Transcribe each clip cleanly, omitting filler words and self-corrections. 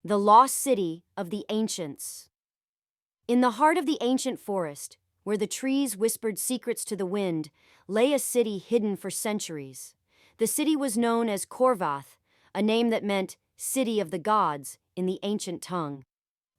The Lost City of the Ancients. In the heart of the ancient forest, where the trees whispered secrets to the wind, lay a city hidden for centuries. The city was known as Corvath, a name that meant city of the gods in the ancient tongue.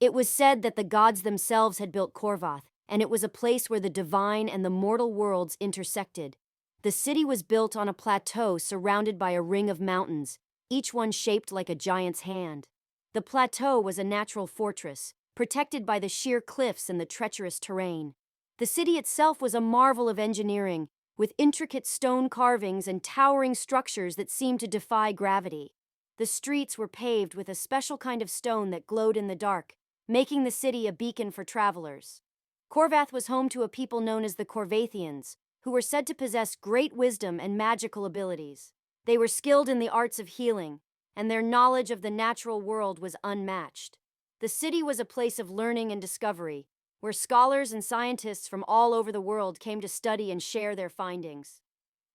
It was said that the gods themselves had built Corvath, and it was a place where the divine and the mortal worlds intersected. The city was built on a plateau surrounded by a ring of mountains, each one shaped like a giant's hand. The plateau was a natural fortress, protected by the sheer cliffs and the treacherous terrain. The city itself was a marvel of engineering, with intricate stone carvings and towering structures that seemed to defy gravity. The streets were paved with a special kind of stone that glowed in the dark, making the city a beacon for travelers. Corvath was home to a people known as the Corvathians, who were said to possess great wisdom and magical abilities. They were skilled in the arts of healing, and their knowledge of the natural world was unmatched. The city was a place of learning and discovery, where scholars and scientists from all over the world came to study and share their findings.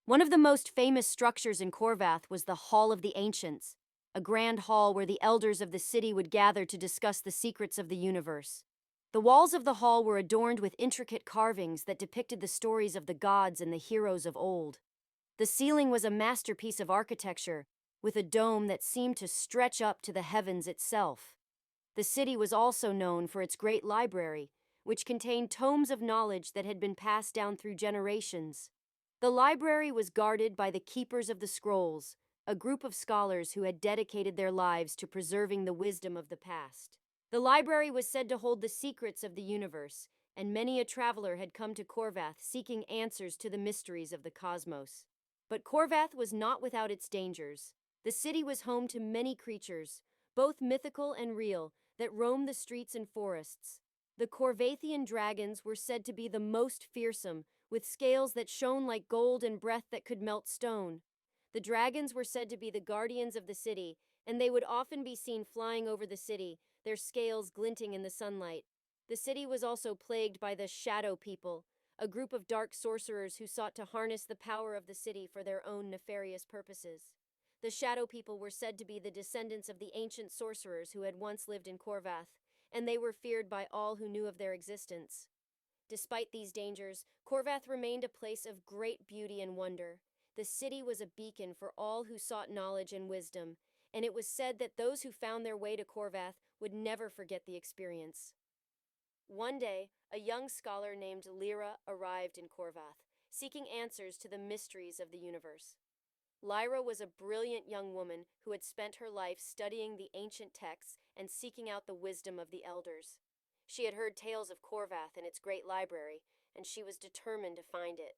One of the most famous structures in Corvath was the Hall of the Ancients, a grand hall where the elders of the city would gather to discuss the secrets of the universe. The walls of the hall were adorned with intricate carvings that depicted the stories of the gods and the heroes of old. The ceiling was a masterpiece of architecture, with a dome that seemed to stretch up to the heavens itself. The city was also known for its great library, which contained tomes of knowledge that had been passed down through generations. The library was guarded by the Keepers of the Scrolls, a group of scholars who had dedicated their lives to preserving the wisdom of the past. The library was said to hold the secrets of the universe, and many a traveler had come to Corvath seeking answers to the mysteries of the cosmos. But Corvath was not without its dangers. The city was home to many creatures, both mythical and real, that roamed the streets and forests. The Corvathian dragons were said to be the most fearsome, with scales that shone like gold and breath that could melt stone. The dragons were said to be the guardians of the city, and they would often be seen flying over the city, their scales glinting in the sunlight. The city was also plagued by the Shadow People, a group of dark sorcerers who sought to harness the power of the city for their own nefarious purposes. The Shadow People were said to be the descendants of the ancient sorcerers who had once lived in Corvath, and they were feared by all who knew of their existence. Despite these dangers, Corvath remained a place of great beauty and wonder. The city was a beacon for all who sought knowledge and wisdom, and it was said that those who found their way to Corvath would never forget the experience. One day, a young scholar named Lyra arrived in Corvath, seeking answers to the mysteries of the universe. Lyra was a brilliant young woman who had spent her life studying the ancient texts and seeking out the wisdom of the elders. She had heard tales of Corvath and its great library, and she was determined to find it.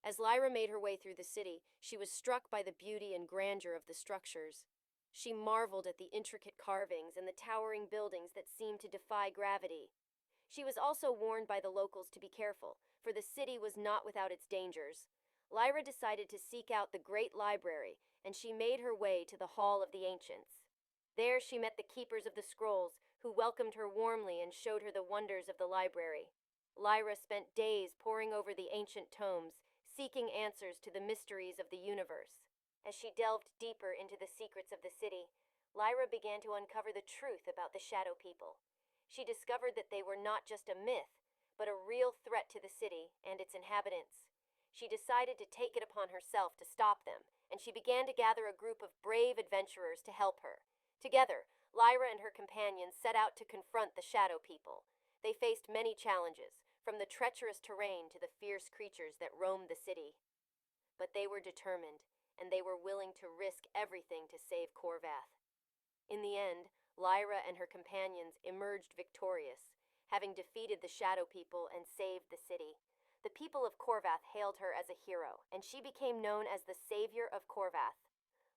As Lyra made her way through the city, she was struck by the beauty and grandeur of the structures. She marveled at the intricate carvings and the towering buildings that seemed to defy gravity. She was also warned by the locals to be careful, for the city was not without its dangers. Lyra decided to seek out the great library, and she made her way to the Hall of the Ancients. There she met the Keepers of the Scrolls, who welcomed her warmly and showed her the wonders of the library. Lyra spent days poring over the ancient tomes, seeking answers to the mysteries of the universe. As she delved deeper into the secrets of the city, Lyra began to uncover the truth about the Shadow People. She discovered that they were not just a myth, but a real threat to the city and its inhabitants. She decided to take it upon herself to stop them, and she began to gather a group of brave adventurers to help her. Together, Lyra and her companions set out to confront the Shadow People. They faced many challenges, from the treacherous terrain to the fierce creatures that roamed the city. But they were determined, and they were willing to risk everything to save Corvath. In the end, Lyra and her companions emerged victorious, having defeated the Shadow People and saved the city. The people of Corvath hailed her as a hero, and she became known as the Savior of Corvath.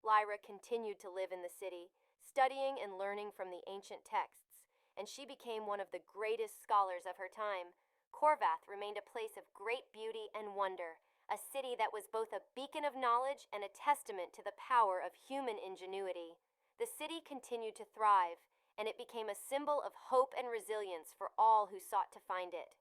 Lyra continued to live in the city, studying and learning from the ancient texts, and she became one of the greatest scholars of her time. Corvath remained a place of great beauty and wonder, a city that was both a beacon of knowledge and a testament to the power of human ingenuity. The city continued to thrive, and it became a symbol of hope and resilience for all who sought to find it.